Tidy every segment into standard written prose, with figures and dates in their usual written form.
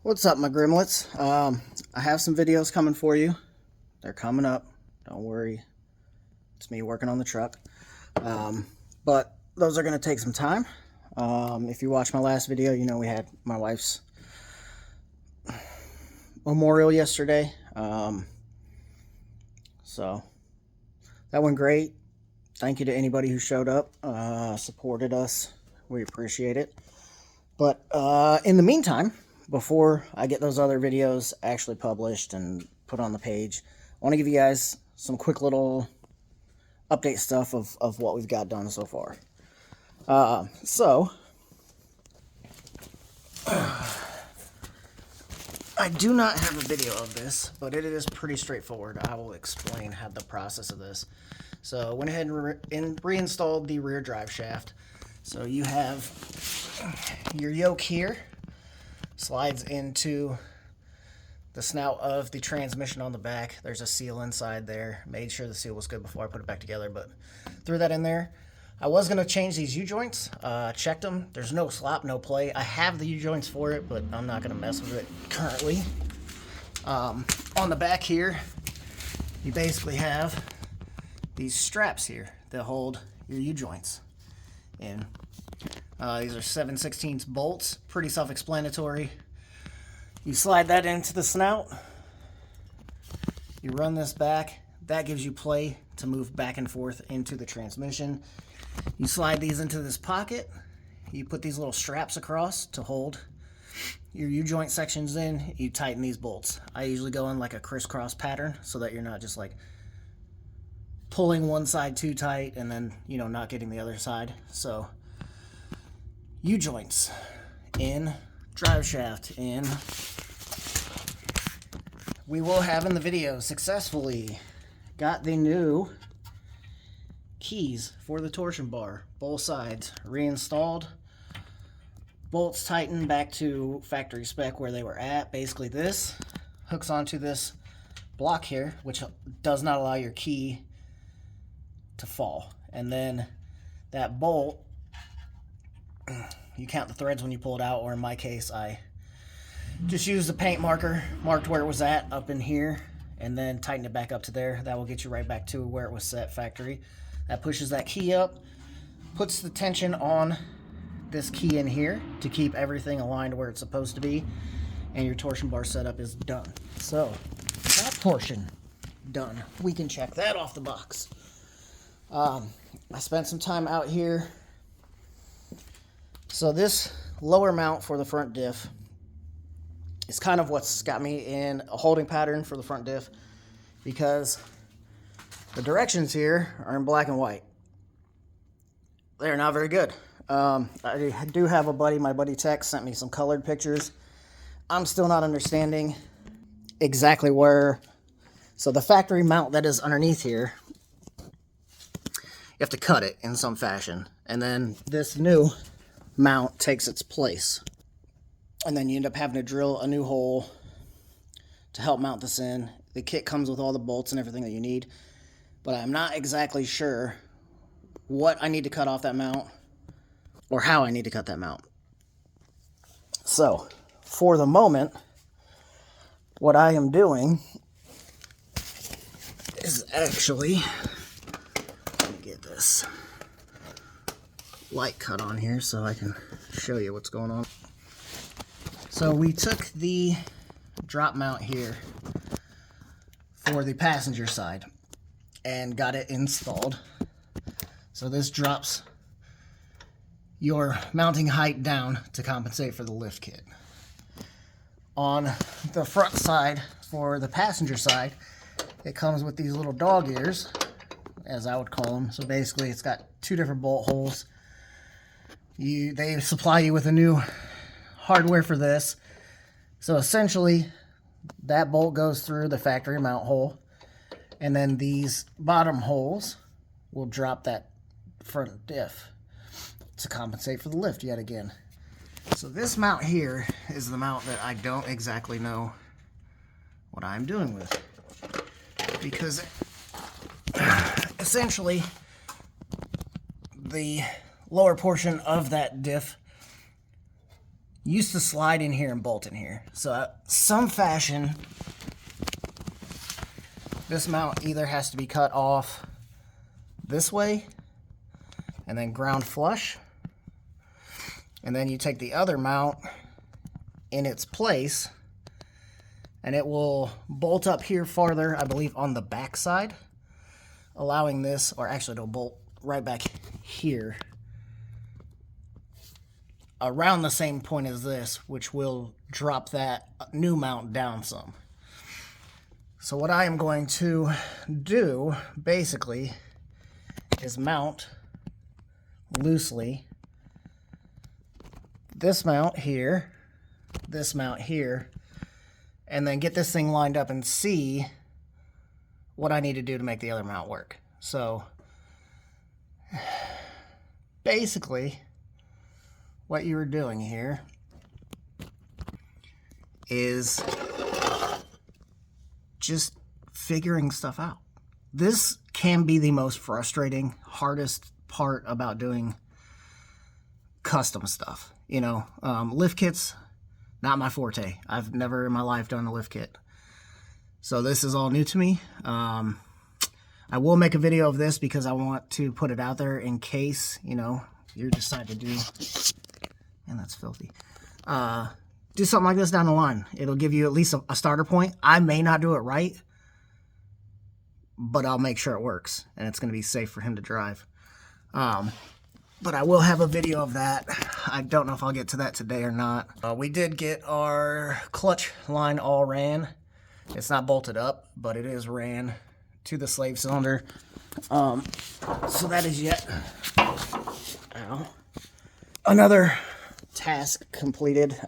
What's up, my grimlets? I have some videos coming for you. They're coming up. Don't worry. It's me working on the truck. But those are going to take some time. If you watched my last video, you know we had my wife's memorial yesterday. So that went great. Thank you to anybody who showed up, supported us. We appreciate it. But in the meantime, before I get those other videos actually published and put on the page, I want to give you guys some quick little update stuff of what we've got done so far. I do not have a video of this, but it is pretty straightforward. I will explain how the process of this. So I went ahead and reinstalled the rear drive shaft. So you have your yoke here, slides into the snout of the transmission on the back. There's a seal inside there. Made sure the seal was good before I put it back together, but threw that in there. I was going to change these U-joints, checked them. There's no slop, no play. I have the U-joints for it, but I'm not going to mess with it currently. On the back here, you basically have these straps here that hold your U-joints in. These are 7/16 bolts, pretty self-explanatory. You slide that into the snout, you run this back, that gives you play to move back and forth into the transmission. You slide these into this pocket, you put these little straps across to hold your U-joint sections in, you tighten these bolts. I usually go in like a crisscross pattern so that you're not just like pulling one side too tight and then, you know, not getting the other side. So U-joints in, drive shaft in. We will have in the video successfully got the new keys for the torsion bar, both sides reinstalled, bolts tightened back to factory spec where they were at. Basically this hooks onto this block here, which does not allow your key to fall, and then that bolt, you count the threads when you pull it out, or in my case I just used a paint marker, marked where it was at up in here, and then tighten it back up to there. That will get you right back to where it was set factory. That pushes that key up, puts the tension on this key in here to keep everything aligned where it's supposed to be, and your torsion bar setup is done. So that portion done. We can check that off the box. I spent some time out here. So this lower mount for the front diff is kind of what's got me in a holding pattern for the front diff, because the directions here are in black and white. They're not very good. I do have a buddy, my buddy Tex, sent me some colored pictures. I'm still not understanding exactly where. So the factory mount that is underneath here, you have to cut it in some fashion, and then this new mount takes its place, and then you end up having to drill a new hole to help mount this in. The kit comes with all the bolts and everything that you need, but I'm not exactly sure what I need to cut off that mount or how I need to cut that mount. So for the moment, what I am doing is actually, let me get this light cut on here so I can show you what's going on. So we took the drop mount here for the passenger side and got it installed. So this drops your mounting height down to compensate for the lift kit. On the front side, for the passenger side, it comes with these little dog ears, as I would call them. So basically it's got two different bolt holes. They supply you with a new hardware for this. So essentially that bolt goes through the factory mount hole, and then these bottom holes will drop that front diff to compensate for the lift yet again. So this mount here is the mount that I don't exactly know what I'm doing with, because essentially the lower portion of that diff used to slide in here and bolt in here. So some fashion, this mount either has to be cut off this way and then ground flush, and then you take the other mount in its place and it will bolt up here farther, I believe on the back side, allowing this, or actually it'll bolt right back here around the same point as this, which will drop that new mount down some. So what I am going to do basically is mount loosely this mount here, and then get this thing lined up and see what I need to do to make the other mount work. So basically what you are doing here is just figuring stuff out. This can be the most frustrating, hardest part about doing custom stuff. You know, lift kits, not my forte. I've never in my life done a lift kit. So this is all new to me. I will make a video of this because I want to put it out there in case, you know, you decide to do, and that's filthy, do something like this down the line. It'll give you at least a starter point. I may not do it right, but I'll make sure it works and it's going to be safe for him to drive. But I will have a video of that. I don't know if I'll get to that today or not. We did get our clutch line all ran. It's not bolted up, but it is ran to the slave cylinder. So that is yet another task completed.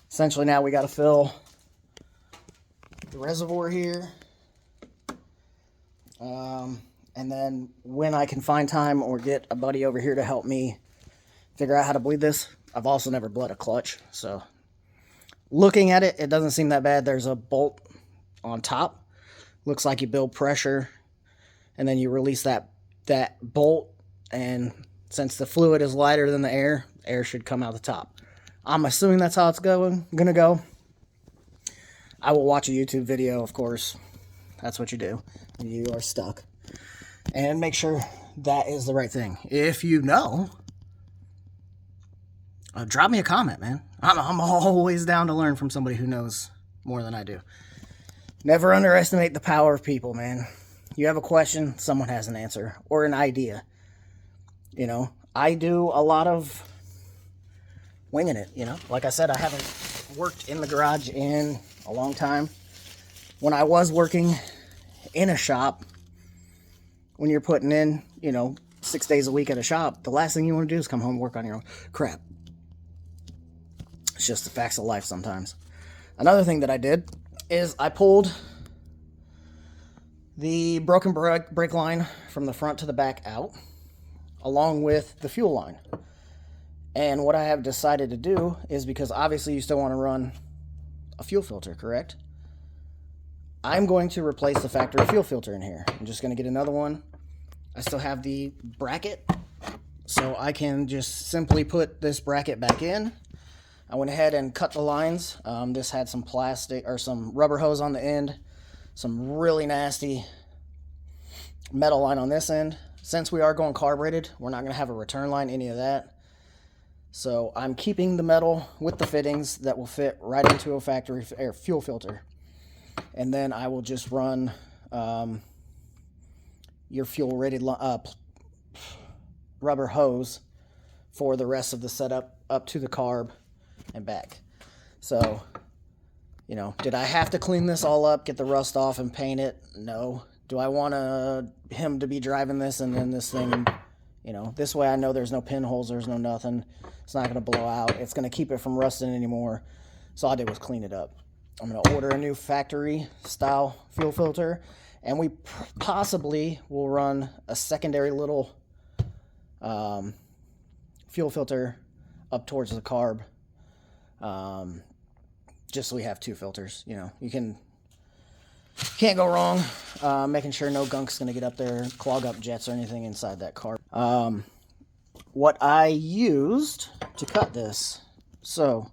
Essentially now we got to fill the reservoir here. And then when I can find time or get a buddy over here to help me figure out how to bleed this. I've also never bled a clutch, so looking at it, it doesn't seem that bad. There's a bolt on top. Looks like you build pressure and then you release that bolt, and since the fluid is lighter than the air should come out the top. I'm assuming that's how it's gonna go. I will watch a YouTube video, of course. That's what you do when you are stuck. And make sure that is the right thing. If you know, drop me a comment, man. I'm always down to learn from somebody who knows more than I do. Never underestimate the power of people, man. You have a question, someone has an answer or an idea. You know, I do a lot of winging it, you know. Like I said, I haven't worked in the garage in a long time. When I was working in a shop, when you're putting in, you know, 6 days a week at a shop, the last thing you want to do is come home and work on your own crap. It's just the facts of life sometimes. Another thing that I did is I pulled the broken brake line from the front to the back out, along with the fuel line. And what I have decided to do is, because obviously you still want to run a fuel filter, correct? I'm going to replace the factory fuel filter in here. I'm just going to get another one. I still have the bracket, so I can just simply put this bracket back in. I went ahead and cut the lines. This had some plastic or some rubber hose on the end, some really nasty metal line on this end. Since we are going carbureted, we're not going to have a return line, any of that. So I'm keeping the metal with the fittings that will fit right into a factory air fuel filter. And then I will just run your fuel rated rubber hose for the rest of the setup up to the carb and back. So, you know, did I have to clean this all up, get the rust off and paint it? No. Do I want him to be driving this and then this thing, you know, this way I know there's no pinholes, there's no nothing. It's not going to blow out. It's going to keep it from rusting anymore. So all I did was clean it up. I'm going to order a new factory style fuel filter, and we possibly will run a secondary little fuel filter up towards the carb, just so we have two filters. You know, you can't go wrong making sure no gunk's going to get up there, clog up jets or anything inside that carb. What I used to cut this So,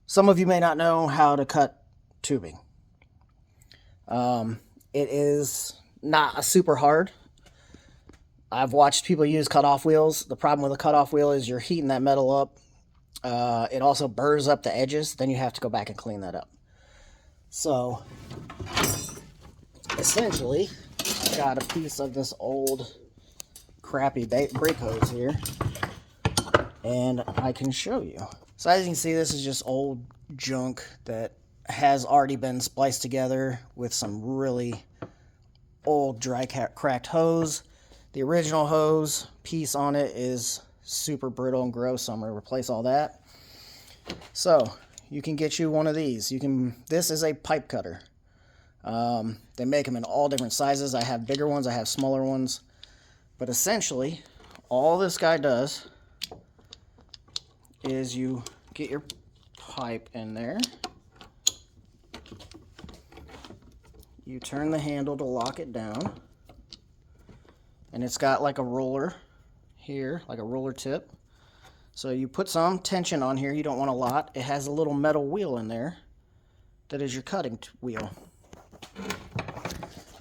some of you may not know how to cut tubing. It is not a super hard. I've watched people use cutoff wheels. The problem with a cutoff wheel is you're heating that metal up. It also burrs up the edges. Then you have to go back and clean that up. So, essentially, I've got a piece of this old crappy brake hose here, and I can show you. So as you can see, this is just old junk that has already been spliced together with some really old dry cracked hose. The original hose piece on it is super brittle and gross, so I'm going to replace all that. So you can get you one of these. This is a pipe cutter. They make them in all different sizes. I have bigger ones, I have smaller ones. But essentially, all this guy does is you get your pipe in there. You turn the handle to lock it down. And it's got like a roller here, like a roller tip. So you put some tension on here. You don't want a lot. It has a little metal wheel in there that is your cutting wheel.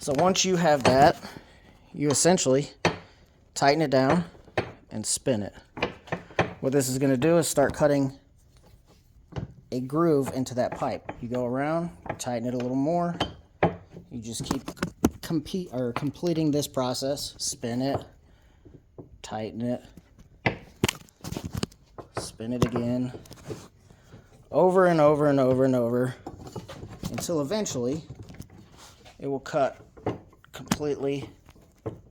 So once you have that, you essentially tighten it down and spin it. What this is going to do is start cutting a groove into that pipe. You go around, tighten it a little more. You just keep completing this process. Spin it, tighten it, spin it again, over and over and over and over, until eventually it will cut completely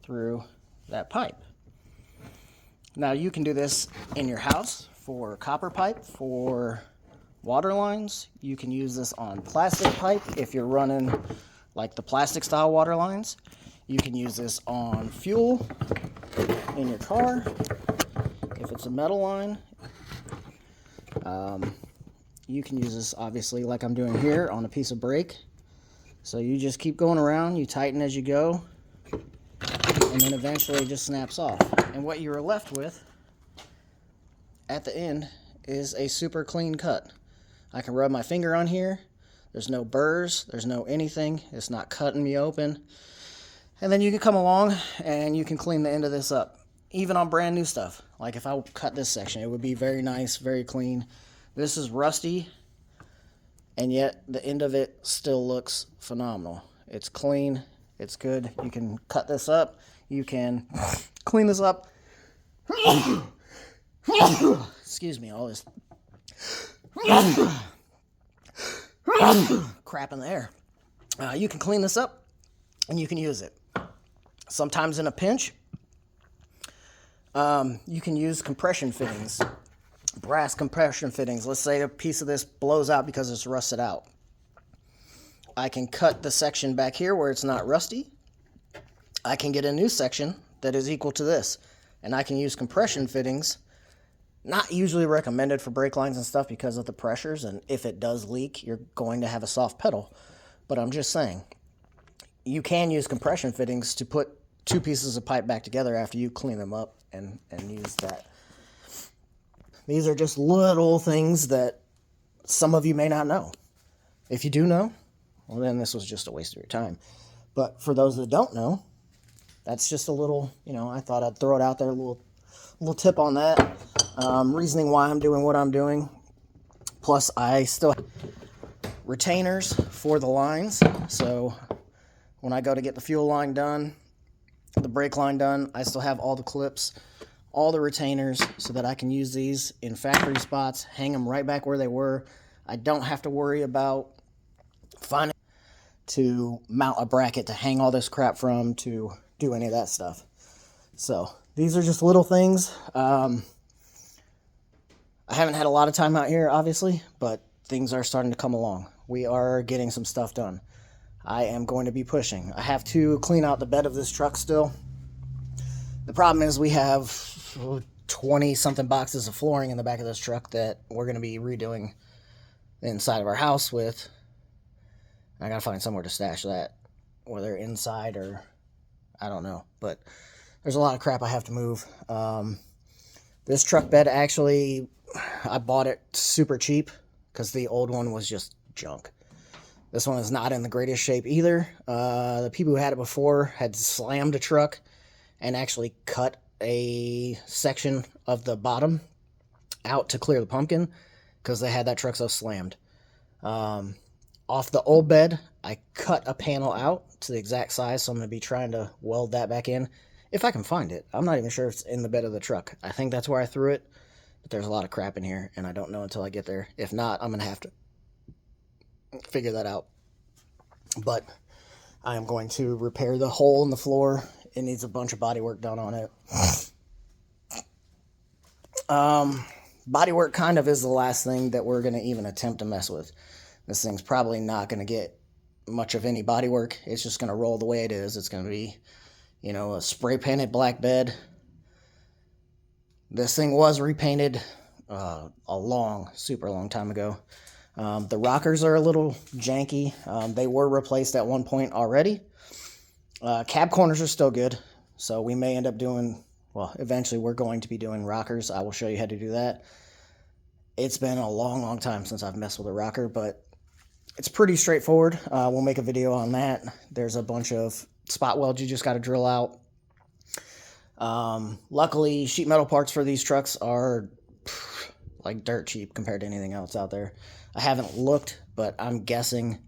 through that pipe. Now you can do this in your house for copper pipe, for water lines. You can use this on plastic pipe if you're running like the plastic style water lines. You can use this on fuel in your car if it's a metal line. You can use this obviously like I'm doing here on a piece of brake. So you just keep going around, you tighten as you go, and then eventually it just snaps off. And what you're left with at the end is a super clean cut. I can rub my finger on here. There's no burrs, there's no anything. It's not cutting me open. And then you can come along and you can clean the end of this up. Even on brand new stuff. Like if I cut this section, it would be very nice, very clean. This is rusty, and yet the end of it still looks phenomenal. It's clean, it's good. You can cut this up, you can clean this up. Excuse me, all this crap in the air. You can clean this up and you can use it. Sometimes in a pinch, you can use compression fittings, brass compression fittings. Let's say a piece of this blows out because it's rusted out. I can cut the section back here where it's not rusty. I can get a new section that is equal to this, and I can use compression fittings. Not usually recommended for brake lines and stuff because of the pressures, and if it does leak, you're going to have a soft pedal. But I'm just saying, you can use compression fittings to put two pieces of pipe back together after you clean them up and use that. These are just little things that some of you may not know. If you do know, well then this was just a waste of your time. But for those that don't know, that's just a little, I thought I'd throw it out there, a little tip on that. Reasoning why I'm doing what I'm doing. Plus I still have retainers for the lines. So when I go to get the fuel line done, the brake line done, I still have all the clips, all the retainers, so that I can use these in factory spots, hang them right back where they were. I don't have to worry about finding to mount a bracket to hang all this crap from, to do any of that stuff. So these are just little things. I haven't had a lot of time out here, obviously, but things are starting to come along. We are getting some stuff done. I am going to be pushing. I have to clean out the bed of this truck still. The problem is we have 20-something boxes of flooring in the back of this truck that we're going to be redoing the inside of our house with. I got to find somewhere to stash that, whether inside or I don't know. But there's a lot of crap I have to move. This truck bed actually, I bought it super cheap because the old one was just junk. This one is not in the greatest shape either. The people who had it before had slammed a truck and actually cut a section of the bottom out to clear the pumpkin because they had that truck so slammed. Off the old bed, I cut a panel out to the exact size, so I'm going to be trying to weld that back in if I can find it. I'm not even sure if it's in the bed of the truck. I think that's where I threw it, but there's a lot of crap in here, and I don't know until I get there. If not, I'm going to have to figure that out. But I am going to repair the hole in the floor. It needs a bunch of body work done on it. Body work kind of is the last thing that we're going to even attempt to mess with. This thing's probably not going to get much of any body work. It's just going to roll the way it is. It's going to be, you know, a spray painted black bed. This thing was repainted a super long time ago. The rockers are a little janky. They were replaced at one point already. Cab corners are still good, so we may end up doing, well, eventually we're going to be doing rockers. I will show you how to do that. It's been a long time since I've messed with a rocker, but it's pretty straightforward. We'll make a video on that. There's a bunch of spot welds you just got to drill out. Luckily, sheet metal parts for these trucks are like dirt cheap compared to anything else out there. I haven't looked, but I'm guessing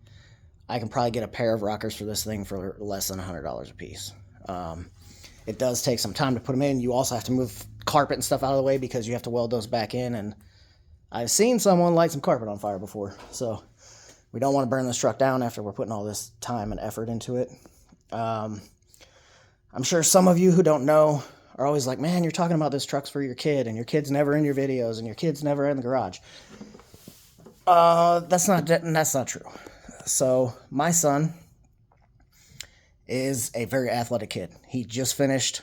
I can probably get a pair of rockers for this thing for less than $100 a piece. It does take some time to put them in. You also have to move carpet and stuff out of the way because you have to weld those back in, and I've seen someone light some carpet on fire before, so we don't want to burn this truck down after we're putting all this time and effort into it. I'm sure some of you who don't know are always like, man, you're talking about this truck's for your kid, and your kid's never in your videos, and your kid's never in the garage. That's not true. So my son is a very athletic kid. He just finished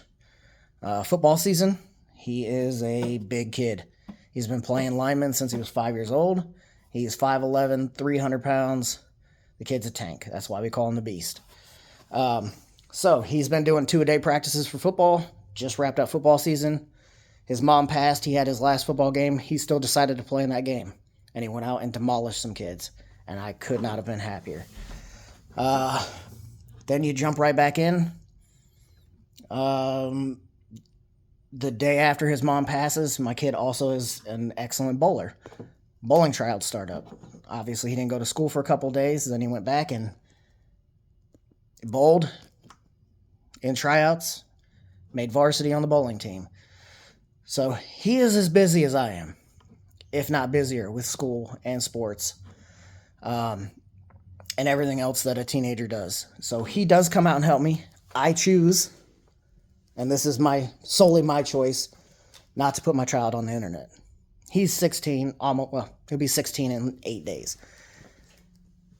football season. He is a big kid. He's been playing lineman since he was 5 years old. He's 5'11", 300 pounds. The kid's a tank. That's why we call him the Beast. So he's been doing 2-a-day practices for football. Just wrapped up football season. His mom passed. He had his last football game. He still decided to play in that game. And he went out and demolished some kids. And I could not have been happier. Then you jump right back in. The day after his mom passes, my kid also is an excellent bowler. Bowling tryouts start up. Obviously, he didn't go to school for a couple days. Then he went back and bowled in tryouts, made varsity on the bowling team. So he is as busy as I am, if not busier, with school and sports and everything else that a teenager does. So he does come out and help me. I choose, and this is solely my choice, not to put my child on the internet. He's 16, he'll be 16 in 8 days.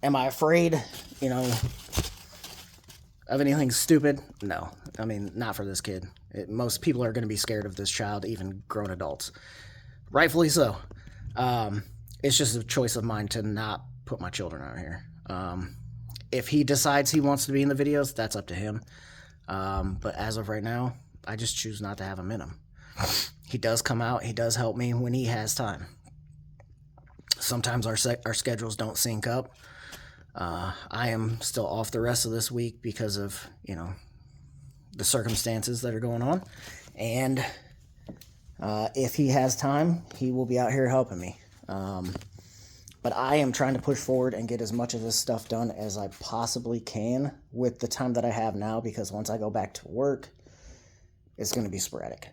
Am I afraid, of anything stupid? No. I mean, not for this kid. Most people are going to be scared of this child, even grown adults. Rightfully so. It's just a choice of mine to not put my children out here. If he decides he wants to be in the videos, that's up to him. But as of right now, I just choose not to have him in them. He does come out. He does help me when he has time. Sometimes our schedules don't sync up. I am still off the rest of this week because of, the circumstances that are going on. And if he has time, he will be out here helping me. But I am trying to push forward and get as much of this stuff done as I possibly can with the time that I have now, because once I go back to work, it's going to be sporadic.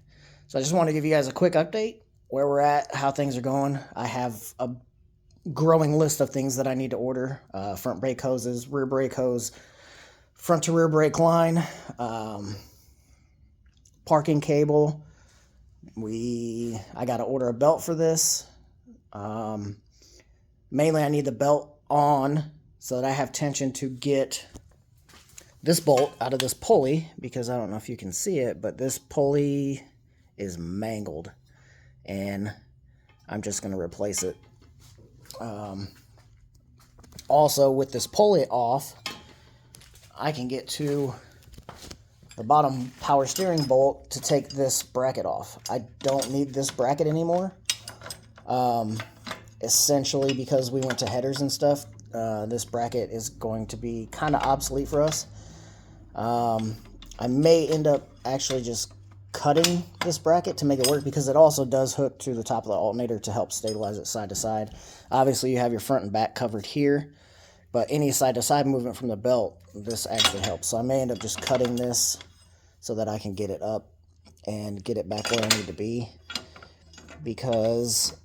So I just want to give you guys a quick update where we're at, how things are going. I have a growing list of things that I need to order. Front brake hoses, rear brake hose, front to rear brake line, parking cable. I got to order a belt for this. Mainly I need the belt on so that I have tension to get this bolt out of this pulley, because I don't know if you can see it, but this pulley is mangled and I'm just going to replace it. Also, with this pulley off, I can get to the bottom power steering bolt to take this bracket off. I don't need this bracket anymore. Essentially because we went to headers and stuff, this bracket is going to be kind of obsolete for us. I may end up actually just cutting this bracket to make it work, because it also does hook to the top of the alternator to help stabilize it side to side. Obviously you have your front and back covered here, but any side to side movement from the belt, this actually helps. So I may end up just cutting this so that I can get it up and get it back where I need to be, because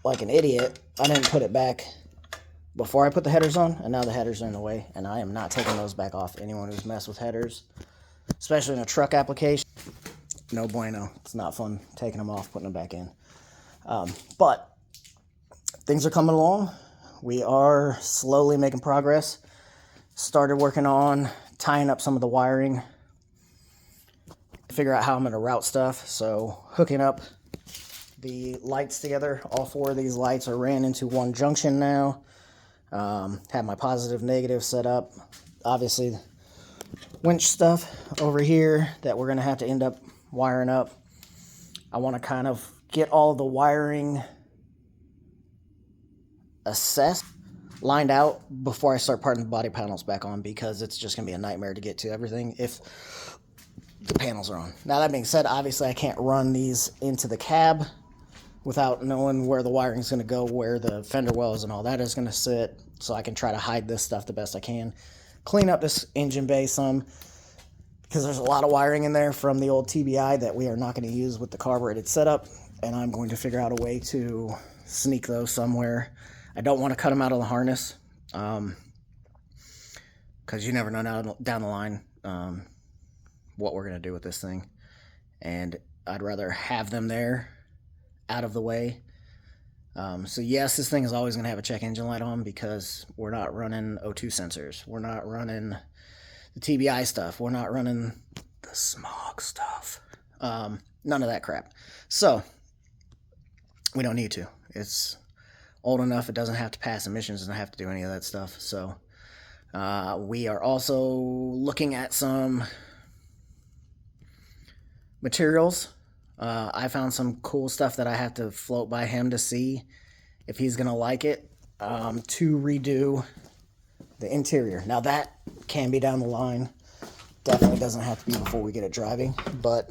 like an idiot, I didn't put it back before I put the headers on, and now the headers are in the way, and I am not taking those back off. Anyone who's messed with headers, especially in a truck application, no bueno. It's not fun taking them off, putting them back in. But things are coming along. We are slowly making progress. Started working on tying up some of the wiring, figure out how I'm going to route stuff. So hooking up the lights together. All 4 of these lights are ran into one junction now. Have my positive negative set up. Obviously winch stuff over here that we're going to have to end up wiring up. I want to kind of get all the wiring assessed, lined out before I start putting the body panels back on, because it's just going to be a nightmare to get to everything if the panels are on. Now that being said, obviously I can't run these into the cab without knowing where the wiring is going to go, where the fender wells and all that is going to sit, so I can try to hide this stuff the best I can. Clean up this engine bay some, because there's a lot of wiring in there from the old TBI that we are not going to use with the carbureted setup, and I'm going to figure out a way to sneak those somewhere. I don't want to cut them out of the harness, because you never know down the line what we're going to do with this thing, and I'd rather have them there out of the way. So yes, this thing is always going to have a check engine light on, because we're not running O2 sensors. We're not running the TBI stuff. We're not running the smog stuff. None of that crap. So we don't need to. It's old enough. It doesn't have to pass emissions. Doesn't have to do any of that stuff. So we are also looking at some materials. I found some cool stuff that I have to float by him to see if he's going to like it, to redo the interior. Now that can be down the line. Definitely doesn't have to be before we get it driving, but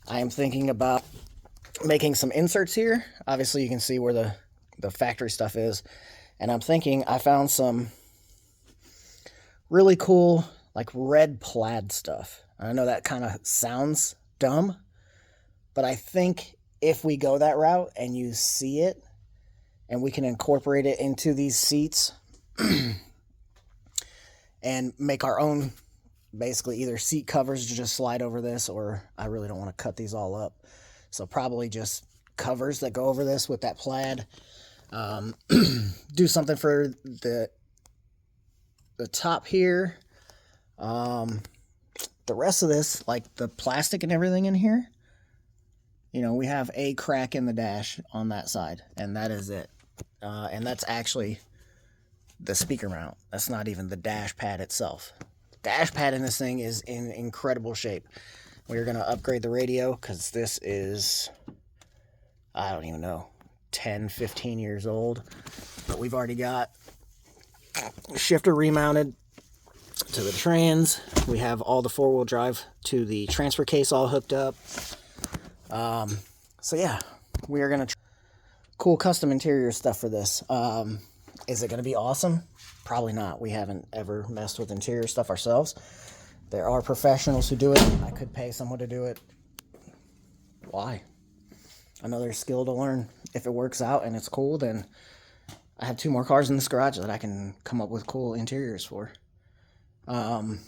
I am thinking about making some inserts here. Obviously you can see where the factory stuff is, and I'm thinking I found some really cool like red plaid stuff. I know that kind of sounds dumb, but I think if we go that route and you see it and we can incorporate it into these seats and make our own, basically either seat covers to just slide over this, or I really don't want to cut these all up, so probably just covers that go over this with that plaid. Do something for the top here. The rest of this, like the plastic and everything in here, you know, we have a crack in the dash on that side, and that is it. And that's actually the speaker mount. That's not even the dash pad itself. The dash pad in this thing is in incredible shape. We're going to upgrade the radio, because this is, I don't even know, 10, 15 years old. But we've already got shifter remounted to the trans. We have all the 4-wheel drive to the transfer case all hooked up. So yeah, we are going to cool custom interior stuff for this. Is it going to be awesome? Probably not. We haven't ever messed with interior stuff ourselves. There are professionals who do it. I could pay someone to do it. Why? Another skill to learn. If it works out and it's cool, then I have 2 more cars in this garage that I can come up with cool interiors for. And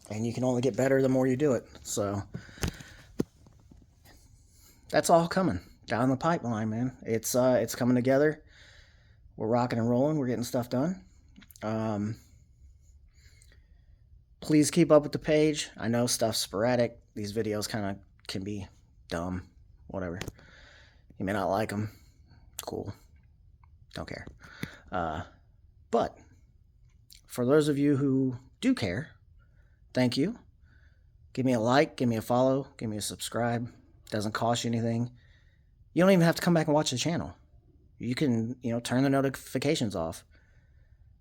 you can only get better the more you do it. So that's all coming down the pipeline, man. It's coming together. We're rocking and rolling. We're getting stuff done. Please keep up with the page. I know stuff's sporadic. These videos kind of can be dumb. Whatever. You may not like them. Cool. Don't care. But for those of you who do care, thank you. Give me a like, give me a follow, give me a subscribe. Doesn't cost you anything. You don't even have to come back and watch the channel. You can, turn the notifications off.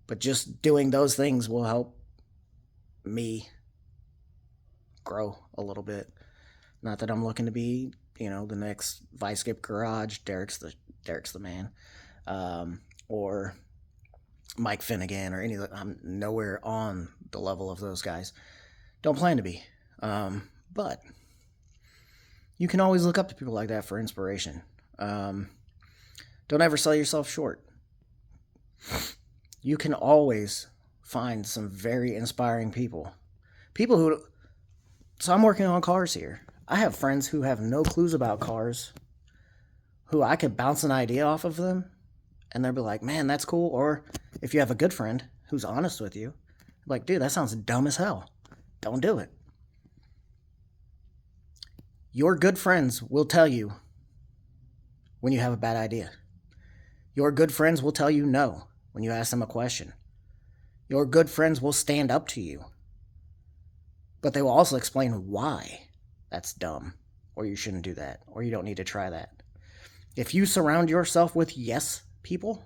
But just doing those things will help me grow a little bit. Not that I'm looking to be, the next Vice Skip Garage, Derek's the man, or Mike Finnegan, or any of the, I'm nowhere on the level of those guys. Don't plan to be. But you can always look up to people like that for inspiration. Don't ever sell yourself short. You can always find some very inspiring people. So I'm working on cars here. I have friends who have no clues about cars, who I could bounce an idea off of them, and they'll be like, man, that's cool. Or if you have a good friend who's honest with you, like, dude, that sounds dumb as hell. Don't do it. Your good friends will tell you when you have a bad idea. Your good friends will tell you no when you ask them a question. Your good friends will stand up to you, but they will also explain why that's dumb, or you shouldn't do that, or you don't need to try that. If you surround yourself with yes people,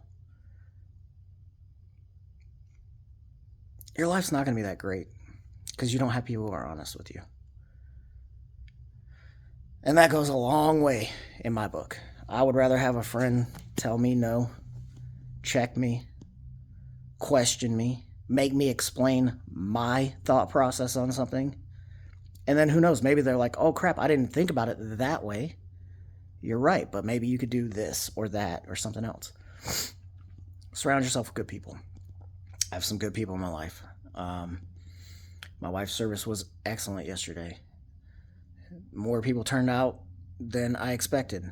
your life's not going to be that great because you don't have people who are honest with you. And that goes a long way in my book. I would rather have a friend tell me no, check me, question me, make me explain my thought process on something. And then who knows, maybe they're like, oh crap, I didn't think about it that way. You're right, but maybe you could do this or that or something else. Surround yourself with good people. I have some good people in my life. My wife's service was excellent yesterday. More people turned out than I expected.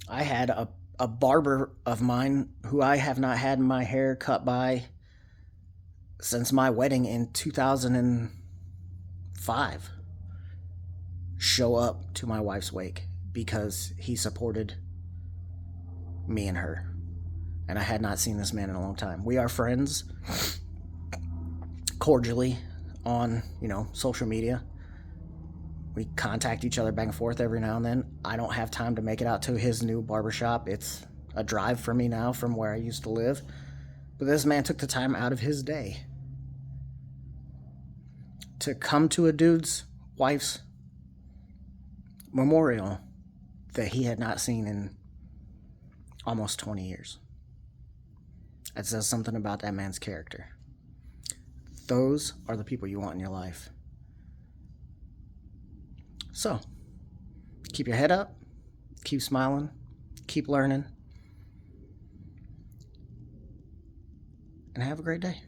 I had a barber of mine who I have not had my hair cut by since my wedding in 2005 show up to my wife's wake because he supported me and her. And I had not seen this man in a long time. We are friends cordially on, social media. We contact each other back and forth every now and then. I don't have time to make it out to his new barbershop. It's a drive for me now from where I used to live. But this man took the time out of his day to come to a dude's wife's memorial that he had not seen in almost 20 years. That says something about that man's character. Those are the people you want in your life. So, keep your head up, keep smiling, keep learning, and have a great day.